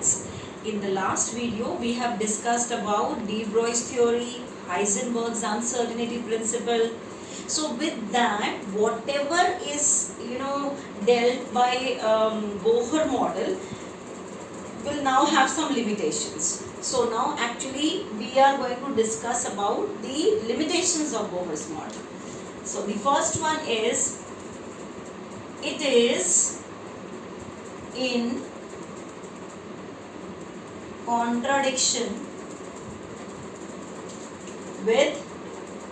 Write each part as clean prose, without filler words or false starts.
students, in the last video we have discussed about de Broglie's theory, Heisenberg's uncertainty principle. So with that, whatever is dealt by Bohr model will now have some limitations. So now actually we are going to discuss about the limitations of Bohr's model. So the first one is, it is in contradiction with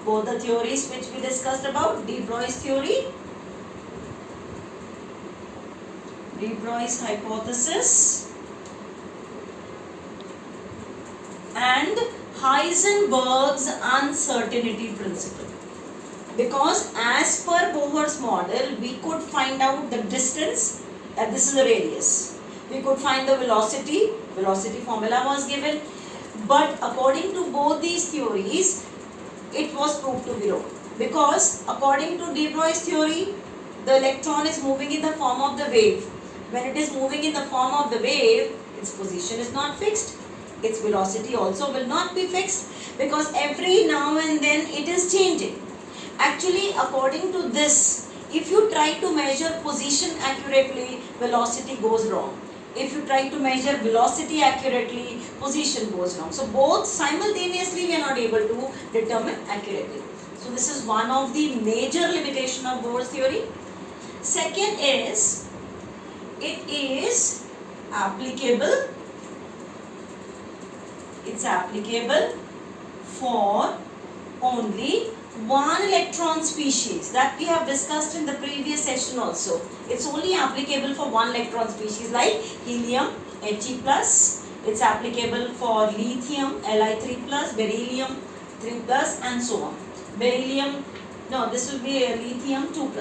both the theories which we discussed about, de Broglie's theory, de Broglie's hypothesis, and Heisenberg's uncertainty principle. Because as per Bohr's model, we could find out the distance, that this is the radius. We could find the velocity formula was given. But according to both these theories, it was proved to be wrong. Because according to de Broglie's theory, the electron is moving in the form of the wave. When it is moving in the form of the wave, its position is not fixed. Its velocity also will not be fixed, because every now and then it is changing. Actually, according to this, if you try to measure position accurately, velocity goes wrong. If you try to measure velocity accurately, position goes wrong. So both simultaneously we are not able to determine accurately. So this is one of the major limitation of Bohr's theory. Second is, it is applicable. It's applicable for only one electron species, that we have discussed in the previous session also. It's only applicable for one electron species like helium, He+. It's applicable for lithium, Li3+, beryllium 3+, and so on. Beryllium, no, this will be lithium 2+.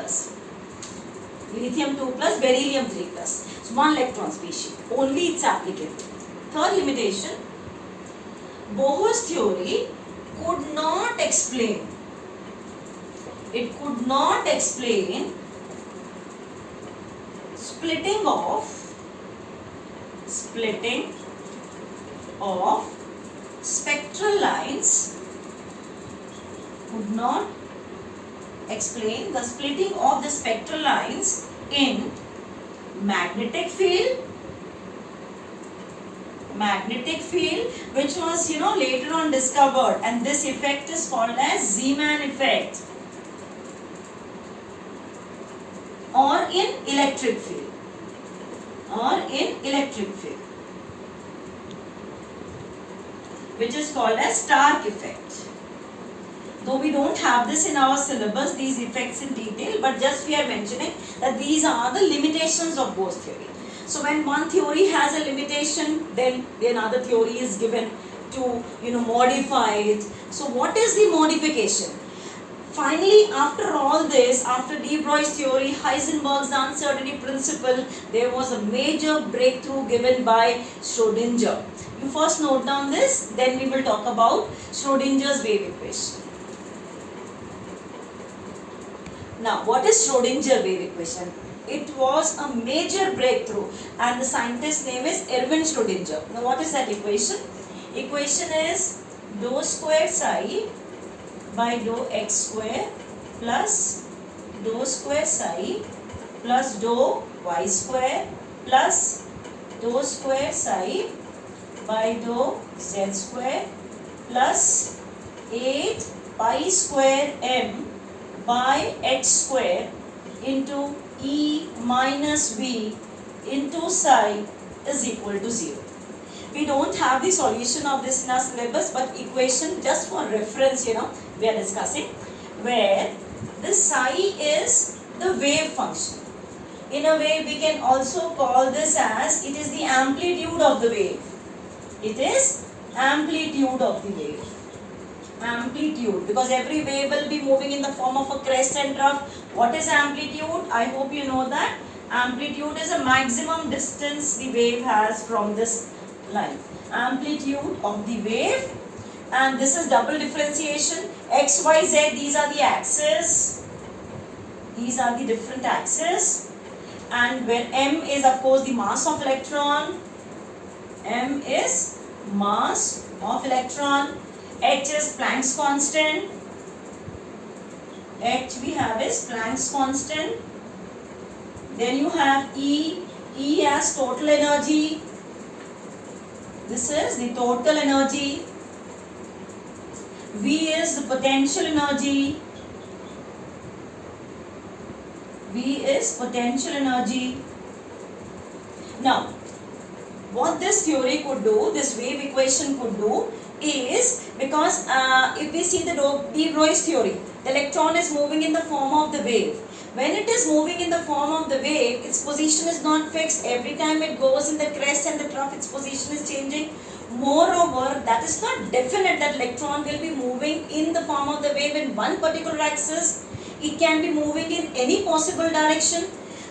Lithium 2+, beryllium 3+. So one electron species. Only it's applicable. Third limitation, Bohr's theory could not explain. It could not explain splitting of spectral lines. Could not explain the splitting of the spectral lines in magnetic field, which was later on discovered, and this effect is called as Zeeman effect, or in electric field, which is called as Stark effect. Though we don't have this in our syllabus, these effects in detail, but just we are mentioning that these are the limitations of Bohr's theory. So when one theory has a limitation, then another theory is given to modify it. So what is the modification? Finally, after all this, after de Broglie's theory, Heisenberg's uncertainty principle, there was a major breakthrough given by Schrödinger. You first note down this, then we will talk about Schrödinger's wave equation. Now, what is Schrödinger wave equation? It was a major breakthrough, and the scientist's name is Erwin Schrödinger. Now, what is that equation? Equation is dou square psi by dou x square plus dou square psi plus dou y square plus dou square psi by dou z square plus 8 pi square m by x square into E minus V into psi is equal to 0. We don't have the solution of this in our syllabus, but equation just for reference, we are discussing, where the psi is the wave function. In a way, we can also call this as, it is the amplitude of the wave. It is amplitude of the wave. Amplitude, because every wave will be moving in the form of a crest and trough. What is amplitude? I hope you know that. Amplitude is a maximum distance the wave has from this line. Amplitude of the wave, and this is double differentiation. X, Y, Z, these are the axes. These are the different axes. And where m is of course the mass of electron, M is mass of electron. H is Planck's constant. H we have is Planck's constant. Then you have E. E as total energy. This is the total energy. V is the potential energy. V is potential energy. Now, what this theory could do, this wave equation could do is, because if we see the de Broglie's theory, the electron is moving in the form of the wave. When it is moving in the form of the wave, its position is not fixed. Every time it goes in the crest and the trough, its position is changing. Moreover, that is not definite that electron will be moving in the form of the wave in one particular axis. It can be moving in any possible direction.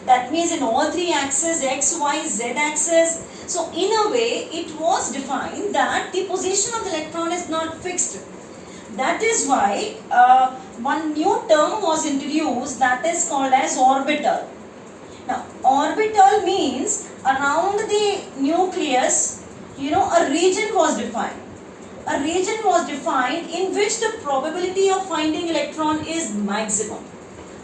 That means in all three axes, x, y, z axis. So in a way, it was defined that the position of the electron is not fixed. That is why one new term was introduced, that is called as orbital. Now, orbital means around the nucleus, a region was defined. A region was defined in which the probability of finding electron is maximum.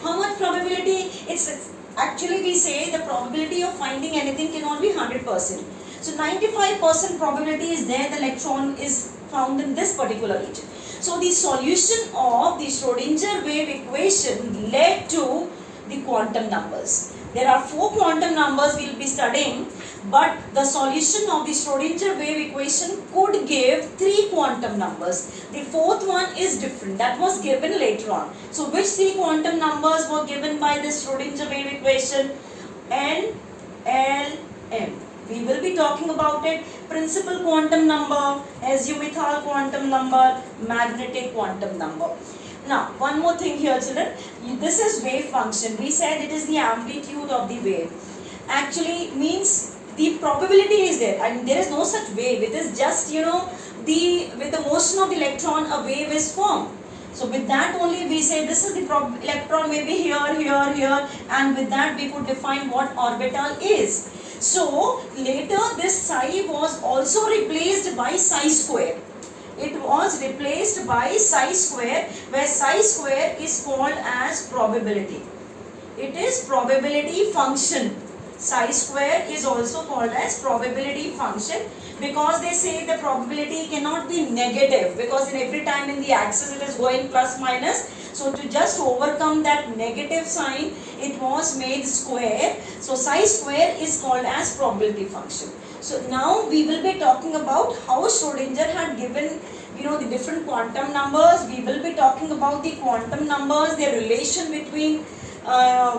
How much probability? It's actually, we say the probability of finding anything cannot be 100%. So 95% probability is there the electron is found in this particular region. So the solution of the Schrodinger wave equation led to the quantum numbers. There are 4 quantum numbers we will be studying, but the solution of the Schrodinger wave equation could give 3 quantum numbers. The 4th one is different. That was given later on. So which 3 quantum numbers were given by this Schrodinger wave equation? N, L, M. We will be talking about it. Principal quantum number, azimuthal quantum number, magnetic quantum number. Now, one more thing here, children. This is wave function. We said it is the amplitude of the wave. Actually means the probability is there. I mean, there is no such wave. It is just, with the motion of the electron, a wave is formed. So with that only we say this is the electron may be here, here, here, and with that we could define what orbital is. So later this psi was also replaced by psi square. It was replaced by psi square, where psi square is called as probability. It is probability function. Psi square is also called as probability function, because they say the probability cannot be negative, because in every time in the axis it is going plus minus. So to just overcome that negative sign, it was made square. So psi square is called as probability function. So now we will be talking about how Schrodinger had given the different quantum numbers. We will be talking about the quantum numbers, their relation between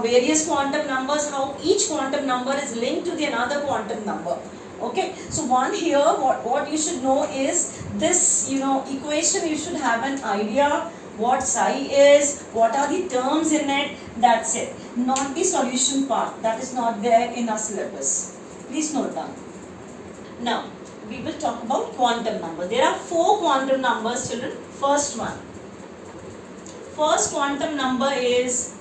various quantum numbers, how each quantum number is linked to the another quantum number. Okay, so one here, what you should know is this, equation. You should have an idea what psi is, what are the terms in it. That's it. Not the solution part. That is not there in our syllabus. Please note down. Now, we will talk about quantum number. There are 4 quantum numbers, children. First one. First quantum number is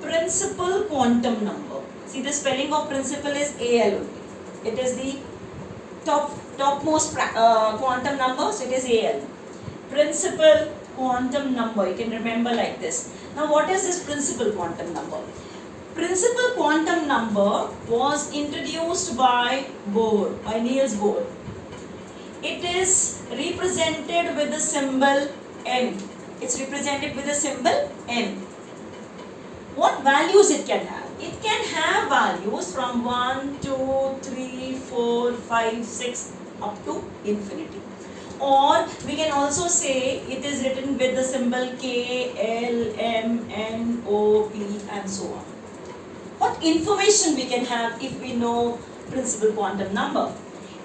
principal quantum number. See, the spelling of principal is AL only. It is the topmost quantum number, so it is AL. Principal quantum number. You can remember like this. Now, what is this principal quantum number? Principal quantum number was introduced by Bohr, by Niels Bohr. It is represented with the symbol N. It's represented with the symbol N. What values it can have? It can have values from 1, 2, 3, 4, 5, 6 up to infinity. Or we can also say it is written with the symbol K, L, M, N, O, P and so on. What information we can have if we know principal quantum number?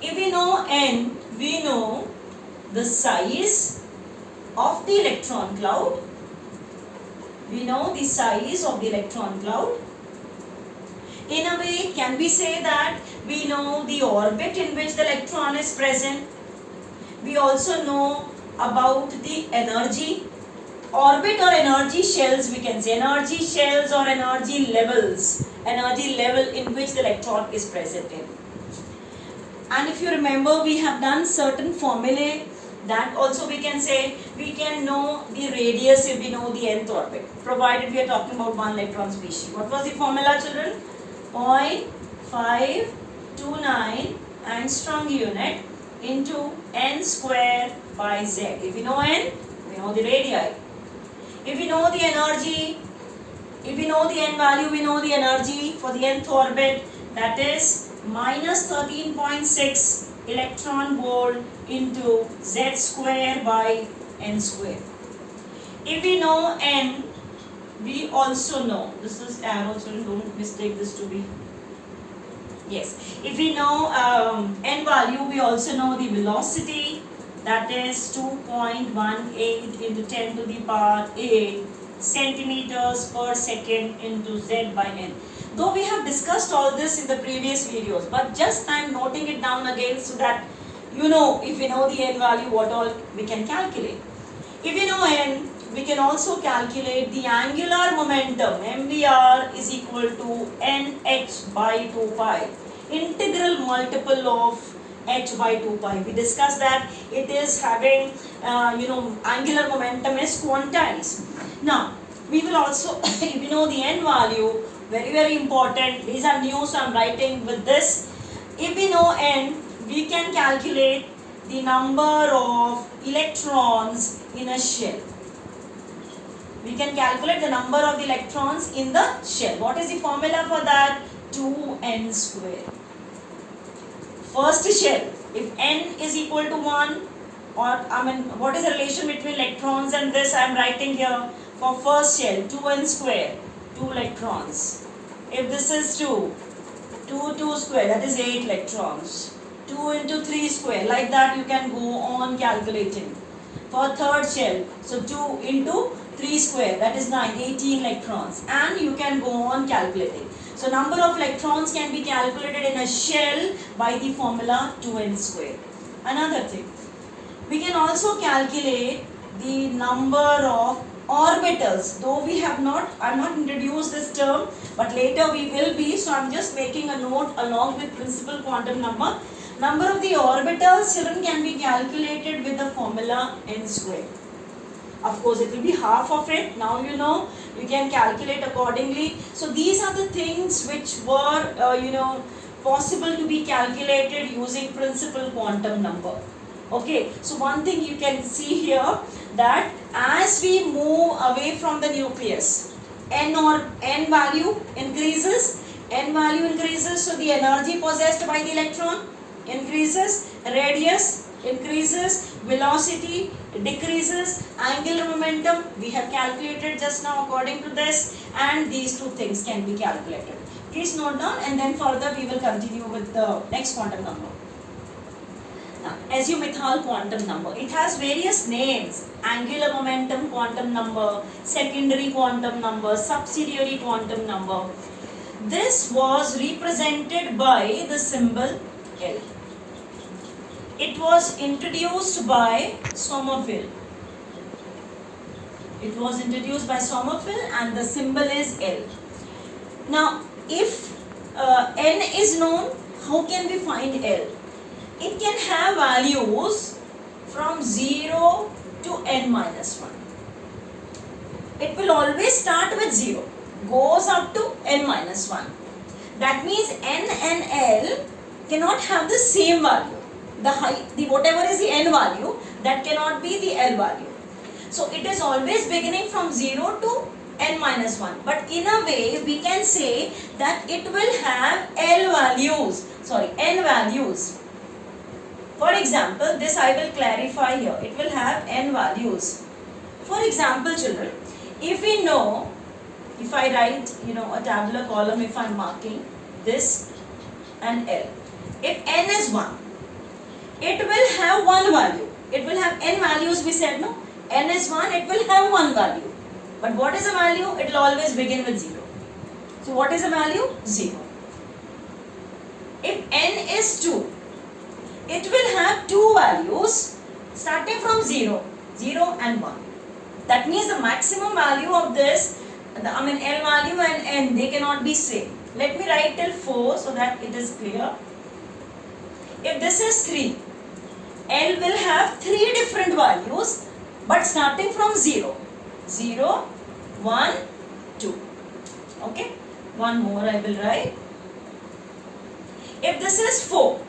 If we know N, we know the size of the electron cloud. We know the size of the electron cloud. In a way, can we say that we know the orbit in which the electron is present? We also know about the energy. Orbit or energy shells, we can say energy shells or energy levels. Energy level in which the electron is present in. And if you remember, we have done certain formulae. That also we can say, we can know the radius if we know the nth orbit, provided we are talking about one electron species. What was the formula, children? 0.529 angstrom unit into n square by z. If we know n, we know the radii. If we know the energy, if we know the n value, we know the energy for the nth orbit, that is minus 13.6 electron volt into z square by n square. If we know n, we also know, this is arrow, so don't mistake this to be, yes, if we know n value, we also know the velocity, that is 2.18 into 10 to the power 8 centimeters per second into z by n. Though we have discussed all this in the previous videos, but just I am noting it down again so that you know, if we know the n value, what all we can calculate. If we know n, we can also calculate the angular momentum. MVR is equal to nh by 2 pi, integral multiple of h by 2 pi. We discussed that it is having, angular momentum is quantized. Now, we will also, if we know the n value, very, very important, these are new, so I am writing with this. If we know n, we can calculate the number of electrons in a shell. We can calculate the number of electrons in the shell. What is the formula for that? 2n square. First shell, if n is equal to 1, or what is the relation between electrons and this? I am writing here for first shell, 2n square, 2 electrons. If this is 2 square, that is 8 electrons. 2 into 3 square, like that you can go on calculating. For third shell, so 2 into 3 square, that is 9, 18 electrons, and you can go on calculating. So number of electrons can be calculated in a shell by the formula 2n square. Another thing, we can also calculate the number of orbitals, though we have not, I have not introduced this term, but later we will be, so I am just making a note along with principal quantum number. Number of the orbitals, children, can be calculated with the formula n square. Of course, it will be half of it. Now you know, you can calculate accordingly. So these are the things which were, possible to be calculated using principal quantum number. Okay, so one thing you can see here, that as we move away from the nucleus, n value increases, so the energy possessed by the electron increases, radius increases, velocity decreases, angular momentum we have calculated just now according to this, and these two things can be calculated. Please note down, and then further we will continue with the next quantum number. Now, azimuthal quantum number, it has various names: angular momentum quantum number, secondary quantum number, subsidiary quantum number. This was represented by the symbol L. It was introduced by Sommerfeld. And the symbol is L. Now, if n is known, how can we find L? It can have values from 0 to n minus 1. It will always start with 0, goes up to n minus 1. That means n and L cannot have the same value. The whatever is the n value, that cannot be the L value. So it is always beginning from 0 to n minus 1. But in a way, we can say that it will have n values. For example, this I will clarify here. It will have n values. For example, children, if we know, if I write, a tabular column, if I am marking this and L. If n is 1, it will have one value. It will have n values, we said, no? N is 1, it will have one value. But what is the value? It will always begin with 0. So what is the value? 0. If n is 2, it will have two values starting from 0 and 1. That means the maximum value of this, L value and n, they cannot be same. Let me write till 4 so that it is clear. If this is 3, L will have 3 different values but starting from 0. 0, 1, 2. Okay. One more I will write. If this is 4,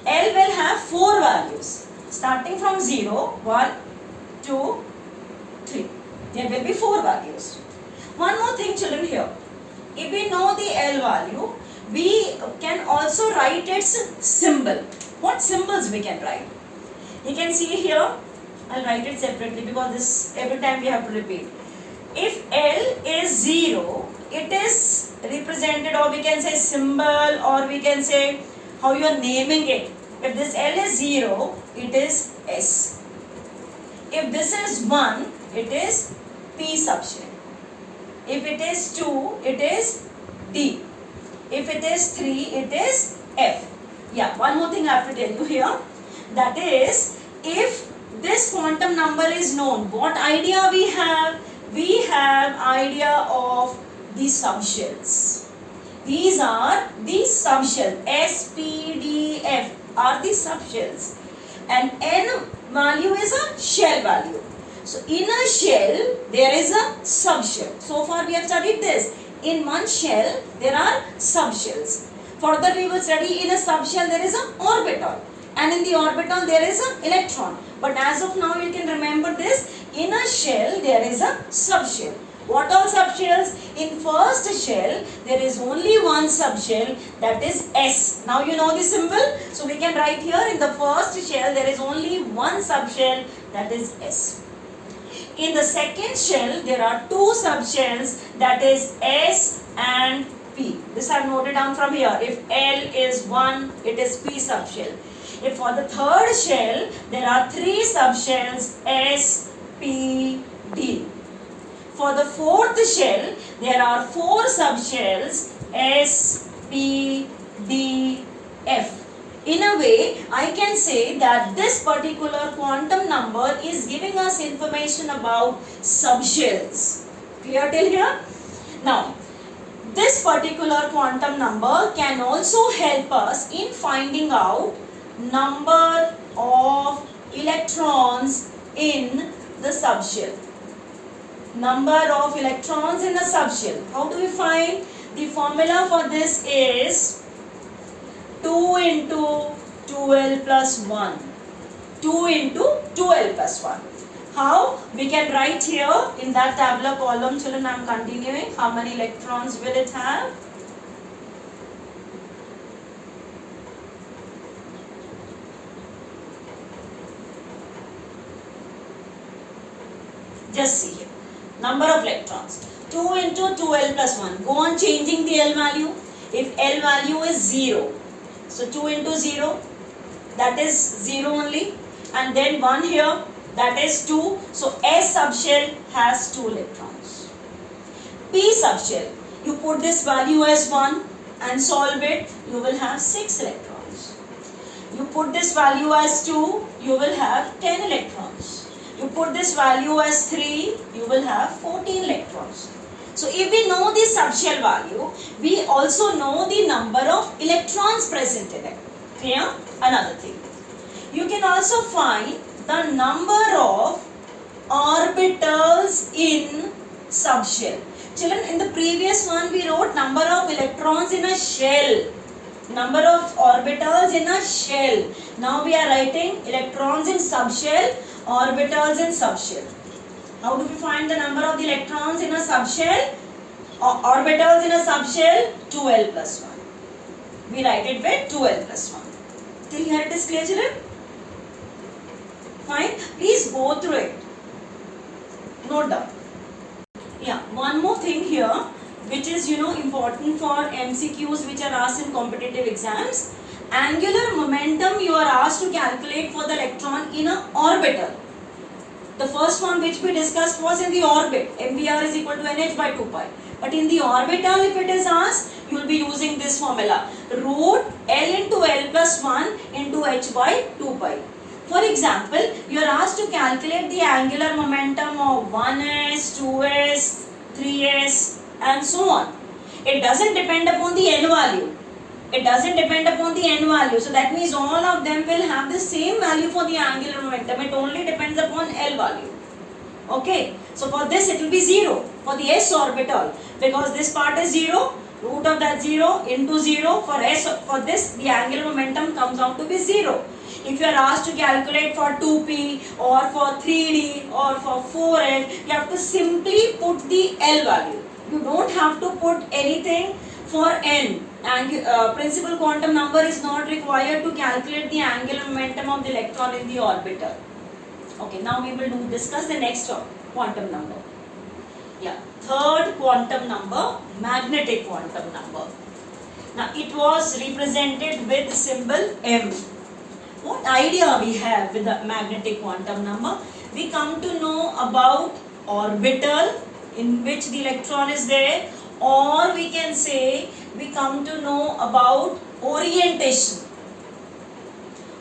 L will have 4 values starting from 0, 1, 2, 3. There will be 4 values. One more thing children here. If we know the L value, we can also write its symbol. What symbols we can write? You can see here, I'll write it separately because this every time we have to repeat. If L is 0, it is represented, or we can say symbol, or we can say how you are naming it. If this L is 0, it is S. If this is 1, it is P subshell. If it is 2, it is D. If it is 3, it is F. Yeah, one more thing I have to tell you here. That is, if this quantum number is known, what idea we have? We have idea of the subshells. These are the subshells. S, P, D, F are the subshells. And N value is a shell value. So in a shell, there is a subshell. So far we have studied this. In one shell, there are subshells. Further we will study in a subshell there is an orbital. And in the orbital there is an electron. But as of now you can remember this. In a shell there is a subshell. What are subshells? In first shell there is only one subshell, that is S. Now you know the symbol. So we can write here, in the first shell there is only one subshell, that is S. In the second shell there are 2 subshells, that is S and P. This I have noted down from here. If L is 1, it is P subshell. If for the third shell there are 3 subshells, S, P, D. For the fourth shell there are 4 subshells, S, P, D, F. In a way, I can say that this particular quantum number is giving us information about subshells. Clear till here? Now, this particular quantum number can also help us in finding out number of electrons in the subshell. Number of electrons in the subshell. How do we find? The formula for this is 2 into 2L plus 1. 2 into 2L plus 1. How? We can write here in that tabular column, children, I am continuing. How many electrons will it have? Just see here. Number of electrons. 2 into 2L plus 1. Go on changing the L value. If L value is 0. So 2 into 0. That is 0 only. And then 1 here. That is 2. So S subshell has 2 electrons. P subshell. You put this value as 1 and solve it. You will have 6 electrons. You put this value as 2. You will have 10 electrons. You put this value as 3, you will have 14 electrons. So if we know the subshell value, we also know the number of electrons present in it. Clear? Another thing. You can also find the number of orbitals in subshell. Children, in the previous one we wrote number of electrons in a shell. Number of orbitals in a shell. Now we are writing electrons in subshell, orbitals in subshell. How do we find the number of the electrons in a subshell? Orbitals in a subshell, 2L plus 1. We write it with 2L plus 1. Till here it is clear, children? Fine. Please go through it. Note down. Yeah, one more thing here, which is important for MCQs which are asked in competitive exams. Angular momentum you are asked to calculate for the electron in an orbital. The first one which we discussed was in the orbit. MVR is equal to NH by 2 pi. But in the orbital, if it is asked, you will be using this formula. Root L into L plus 1 into H by 2 pi. For example, you are asked to calculate the angular momentum of 1s, 2s, 3s and so on. It doesn't depend upon the L value. It doesn't depend upon the n value. So that means all of them will have the same value for the angular momentum. It only depends upon L value. Okay. So for this it will be 0 for the s orbital, because this part is 0, root of that 0 into 0 for s. For this the angular momentum comes out to be 0. If you are asked to calculate for 2p or for 3d or for 4n, you have to simply put the L value. You don't have to put anything for n. Principal quantum number is not required to calculate the angular momentum of the electron in the orbital. Okay, now we will discuss the next quantum number. Yeah, third quantum number, magnetic quantum number. Now it was represented with symbol M. What idea we have with the magnetic quantum number? We come to know about orbital in which the electron is there, or we can say we come to know about orientation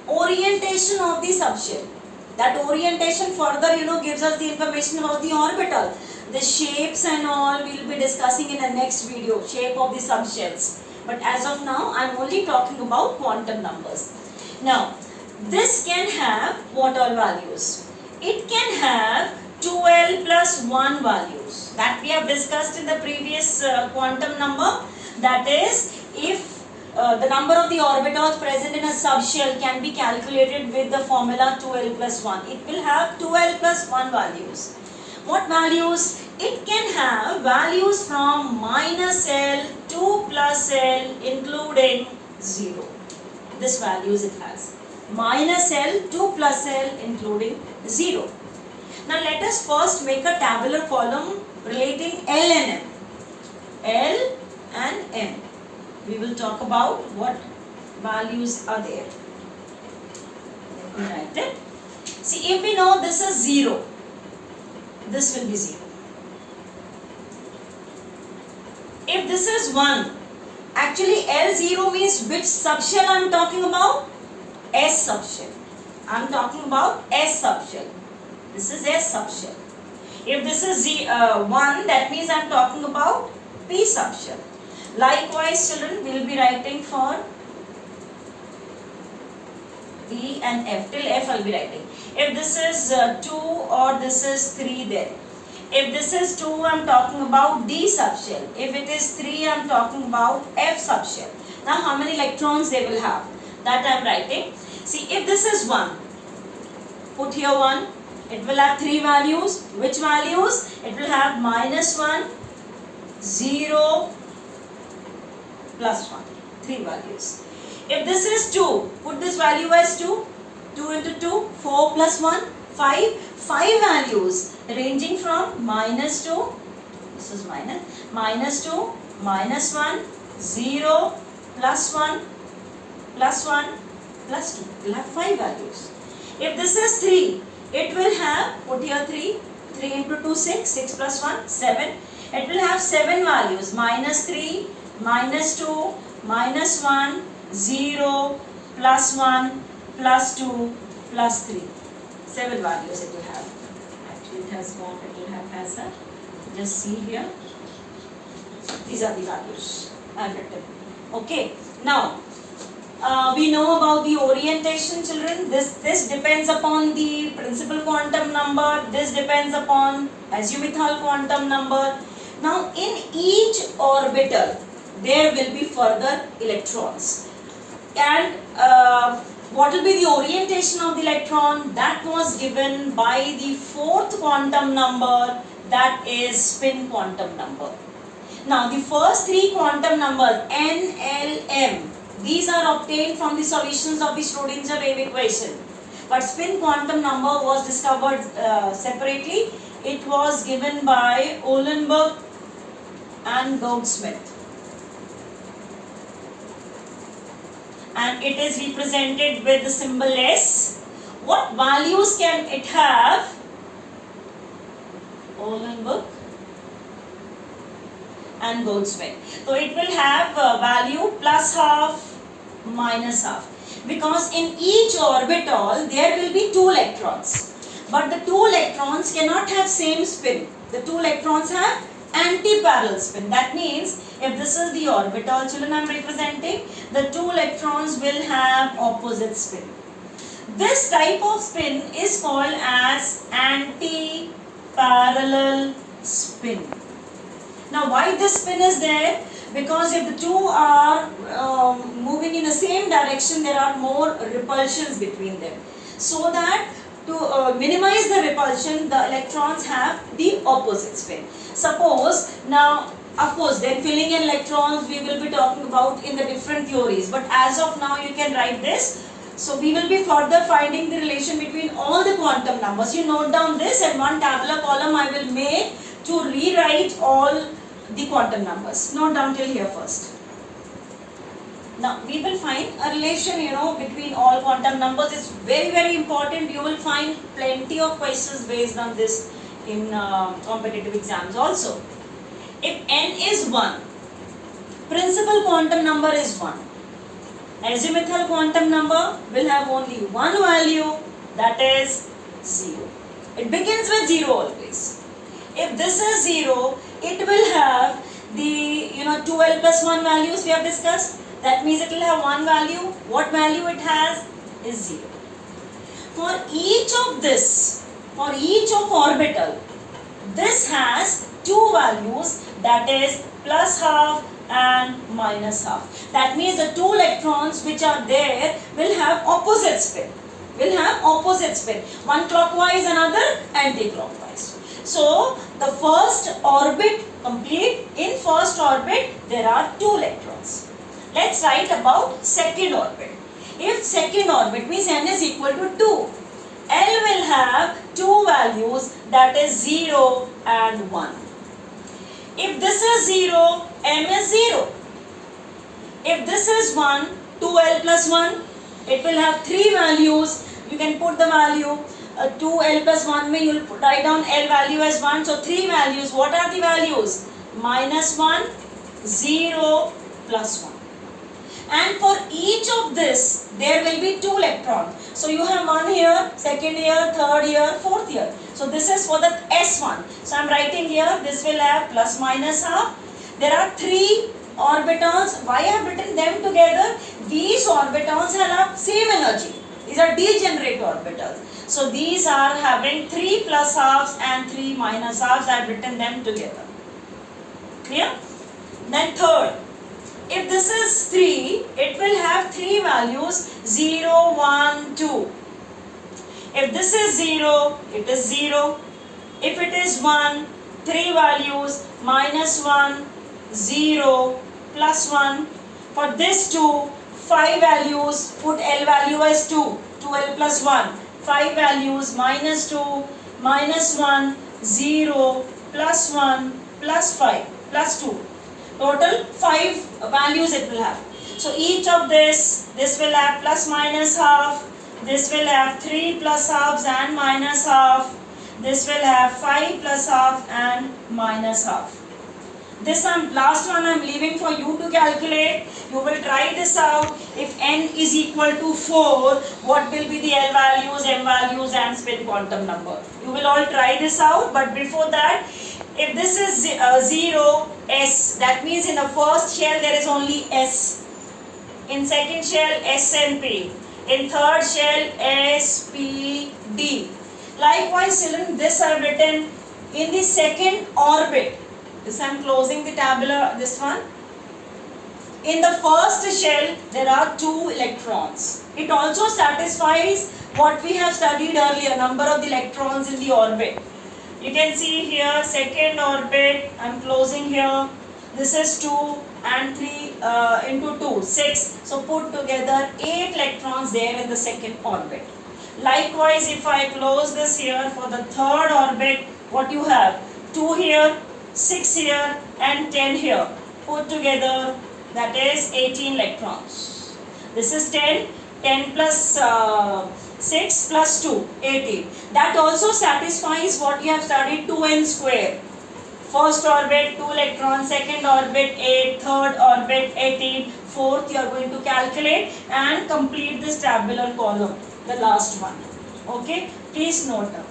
of the subshell. That orientation further gives us the information about the orbital. The shapes and all we will be discussing in the next video, shape of the subshells. But as of now I am only talking about quantum numbers. Now this can have what all values? It can have 2l plus 1 values that we have discussed in the previous quantum number. That is, if the number of the orbitals present in a subshell can be calculated with the formula 2l plus 1. It will have 2l plus 1 values. What values? It can have values from minus L to plus L including 0. This values it has. Minus L to plus L including 0. Now let us first make a tabular column relating L and M. L and M. We will talk about what values are there. Let me write it. See, if we know this is 0, this will be 0. If this is 1, actually L0 means which subshell I am talking about? S subshell. I am talking about S subshell. This is S subshell. If this is 1, that means I am talking about P subshell. Likewise, children, we will be writing for E and F. Till F I will be writing. If this is 2 or this is 3, then. If this is 2, I am talking about D subshell. If it is 3, I am talking about F subshell. Now, how many electrons they will have? That I am writing. See, if this is 1, put here 1. It will have 3 values. Which values? It will have minus 1, 0, plus 1. 3 values. If this is 2, put this value as 2. 2 into 2, 4 plus 1, 5. 5 values ranging from minus 2, this is minus 2, minus 1, 0, plus 1, plus 1, plus 2. It will have 5 values. If this is 3, it will have, put here 3, 3 into 2, 6, 6 plus 1, 7. It will have 7 values, minus 3, minus 2, minus 1, 0, plus 1, plus 2, plus 3. 7 values it will have. Actually it has gone, it will have as a, just see here. These are the values I have written. Okay. Now, we know about the orientation, children. This depends upon the principal quantum number. This depends upon azimuthal quantum number. Now, in each orbital, there will be further electrons. And what will be the orientation of the electron? That was given by the fourth quantum number, that is spin quantum number. Now, the first 3 quantum numbers, N, L, M, these are obtained from the solutions of the Schrodinger wave equation. But spin quantum number was discovered separately. It was given by Uhlenbeck and Goudsmit. And it is represented with the symbol S. What values can it have? Uhlenbeck and Goudsmit. So it will have value plus half, minus half. Because in each orbital there will be 2 electrons. But the 2 electrons cannot have same spin. The 2 electrons have anti-parallel spin. That means if this is the orbital, children, I am representing, the two electrons will have opposite spin. This type of spin is called as anti-parallel spin. Now why this spin is there? Because if the two are moving in the same direction, there are more repulsions between them. So that to minimize the repulsion, the electrons have the opposite spin. Suppose now, of course, then filling in electrons we will be talking about in the different theories. But as of now, you can write this. So we will be further finding the relation between all the quantum numbers. You note down this, and one tabular column I will make to rewrite all the quantum numbers. Note down till here first. Now we will find a relation, between all quantum numbers. It's very important. You will find plenty of questions based on this in competitive exams also. If n is 1, principal quantum number is 1. Azimuthal quantum number will have only one value, that is 0. It begins with 0 always. If this is 0, it will have the 2l plus 1 values we have discussed. That means it will have one value. What value it has is 0. For each of this, for each of orbital, this has two values, that is plus half and minus half. That means the two electrons which are there will have opposite spin. One clockwise, another anti-clockwise. So the first orbit complete. In first orbit there are two electrons. Let's write about second orbit. If second orbit means n is equal to 2, L will have two values, that is 0 and 1. If this is 0, M is 0. If this is 1, 2L plus 1, it will have three values. You can put the value 2L plus 1 mean you will write down L value as 1. So three values. What are the values? Minus 1, 0, plus 1. And for each of this, there will be two electrons. So you have one here, second here, third here, fourth here. So this is for the S1. So I am writing here, this will have plus minus half. There are three orbitals. Why I have written them together? These orbitals have same energy. These are degenerate orbitals. So these are having 3 plus halves and 3 minus halves. I have written them together. Clear? Then third. If this is 3, it will have three values, 0, 1, 2. If this is 0, it is 0. If it is 1, three values, minus 1, 0, plus 1. For this 2, 5 values, put L value as 2, 2L plus 1. 5 values, minus 2, minus 1, 0, plus 1, plus 5, plus 2. Total 5 values it will have. So each of this will have plus minus half, this will have 3 plus halves and minus half, this will have 5 plus half and minus half. This last one I am leaving for you to calculate. You will try this out. If n is equal to 4, what will be the L values, M values and spin quantum number? You will all try this out, but before that, if this is 0, S, that means in the first shell there is only S. In second shell, S and P. In third shell, S, P, D. Likewise, children, this I have written in the second orbit. This I am closing the tabular, this one. In the first shell, there are two electrons. It also satisfies what we have studied earlier, number of the electrons in the orbit. You can see here, second orbit, I am closing here. This is 2 and 3 into 2, 6. So put together 8 electrons there in the second orbit. Likewise, if I close this here for the third orbit, what you have? 2 here, 6 here and 10 here. Put together, that is 18 electrons. This is 10, 10 plus 6 plus 2, 18. That also satisfies what you have studied, 2n square. First orbit 2 electrons, second orbit 8, third orbit 18, fourth you are going to calculate and complete this tabular column, the last one. Okay, please note down.